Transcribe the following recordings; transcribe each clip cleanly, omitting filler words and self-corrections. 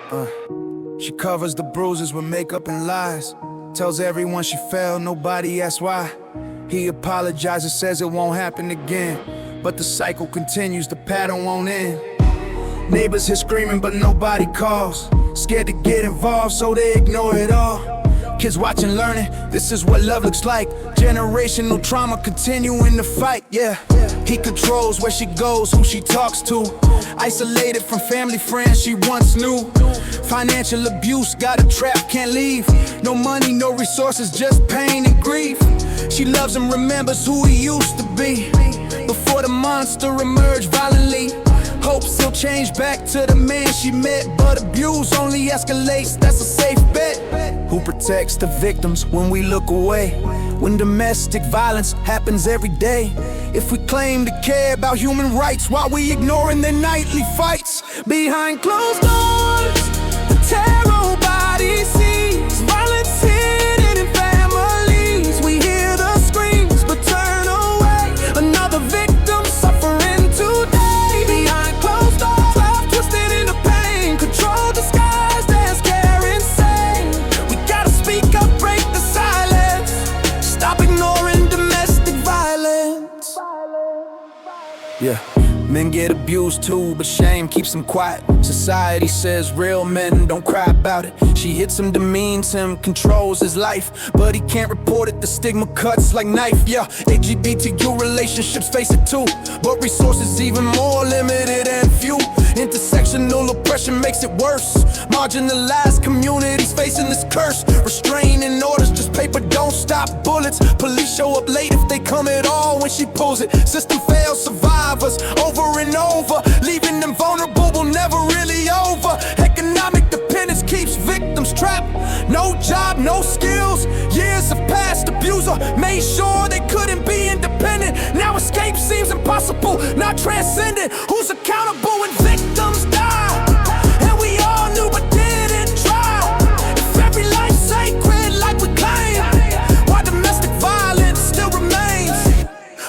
She covers the bruises with makeup and lies. Tells everyone she fell, nobody asks why. He apologizes, says it won't happen again. But the cycle continues, the pattern won't end. Neighbors hear screaming, but nobody calls. Scared to get involved, so they ignore it all. Kids watching, learning, this is what love looks like. Generational trauma continuing the fight, yeah. He controls where she goes, who she talks to. Isolated from family, friends she once knew. Financial abuse, got a trap, can't leave. No money, no resources, just pain and grief. She loves him, remembers who he used to be before the monster emerged violently. Hopes he'll change back to the man she met, but abuse only escalates, that's a safe bet. Who protects the victims when we look away? When domestic violence happens every day. If we claim to care about human rights, why we ignoring their nightly fights? Behind closed doors, the terror body sees. Violence hidden in families. We hear the screams but turn away. Another victim suffering today. Behind closed doors, love twisted into pain. Control disguised as care insane. We gotta speak up, break the silence. Stop ignoring domestic violence. Yeah, men get abused too, but shame keeps them quiet. Society says real men don't cry about it. She hits him, demeans him, controls his life, but he can't report it, the stigma cuts like knife. Yeah, LGBTQ relationships face it too, but resources even more limited and few. Intersectional oppression makes it worse. Marginalized communities facing this curse. Restraining orders, just paper, don't stop bullets. Police show up late if they come at all when she pulls it. System fails survivors over and over, leaving them vulnerable, will never really over. Economic dependence keeps victims trapped. No job, no skills, years of past abuser made sure they couldn't be independent. Now escape seems impossible, not transcendent. Who's accountable when victims die? And we all knew but didn't try. If every life's sacred like we claim, why domestic violence still remains?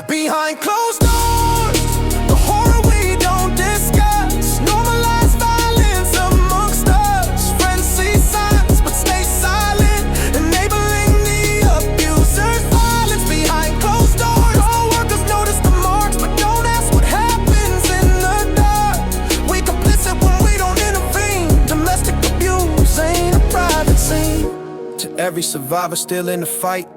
Behind closed doors, the horror we don't discuss. Normalize violence amongst us. Friends see signs but stay silent, enabling the abusers. Violence behind closed doors. Co-workers notice the marks but don't ask what happens in the dark. We complicit when we don't intervene. Domestic abuse ain't a private scene. To every survivor still in the fight,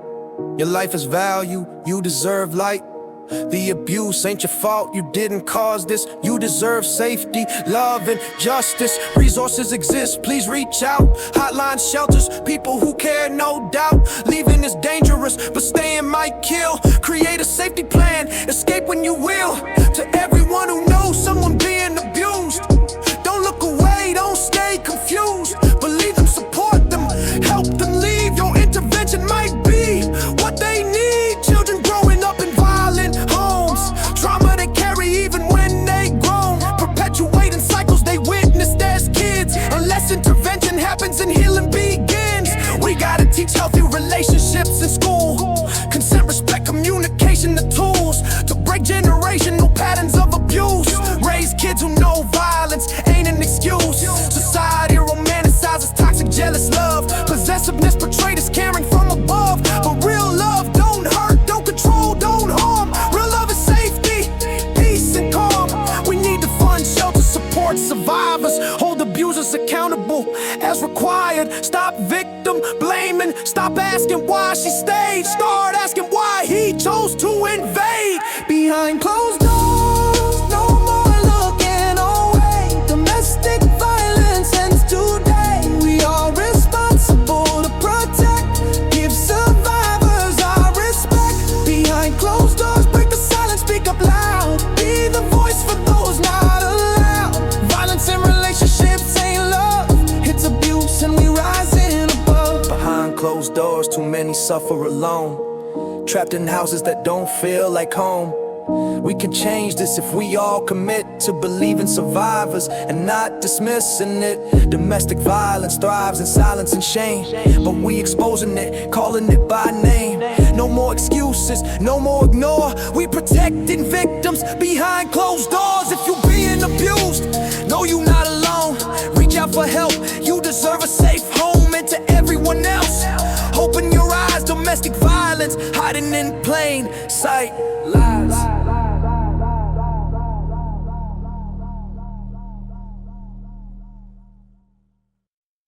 your life is value, you deserve light. The abuse ain't your fault, you didn't cause this. You deserve safety, love, and justice. Resources exist, please reach out. Hotlines, shelters, people who care, no doubt. Leaving is dangerous, but staying might kill. Create a safety plan, escape when you will. To everyone who knows someone being abused, don't look away, don't stay confused. Believe them, support them, help them leave. Your intervention might be what they need. Children growing up in violent homes, trauma they carry even when they grown, perpetuating cycles they witnessed as kids. Unless intervention happens and healing begins, we gotta teach healthy relationships in school. Consent, respect, communication, the tools to break generational patterns of abuse. Raise kids who know violence ain't an excuse. Society romanticizes toxic, jealous love. Possessiveness portrayed as caring from above, but real love don't hurt, don't control, don't harm. Real love is safety, peace, and calm. We need to fund shelters, support survivors, hold abusers accountable as required. Stop victim blaming, stop asking why she stayed. Start asking why he chose to invade. Behind closed doors, no more looking away. Domestic violence ends today. We are responsible to protect, give survivors our respect. Behind closed doors, break the silence, speak up loud. Be the voice for those not allowed. Violence in relationships ain't love, it's abuse and we rising above. Behind closed doors, too many suffer alone, trapped in houses that don't feel like home. We can change this if we all commit to believing survivors and not dismissing it. Domestic violence thrives in silence and shame, but we exposing it, calling it by name. No more excuses, no more ignore. We protecting victims behind closed doors. If you being abused, know you not alone. Reach out for help, everyone else. Open your eyes, domestic violence hiding in plain sight.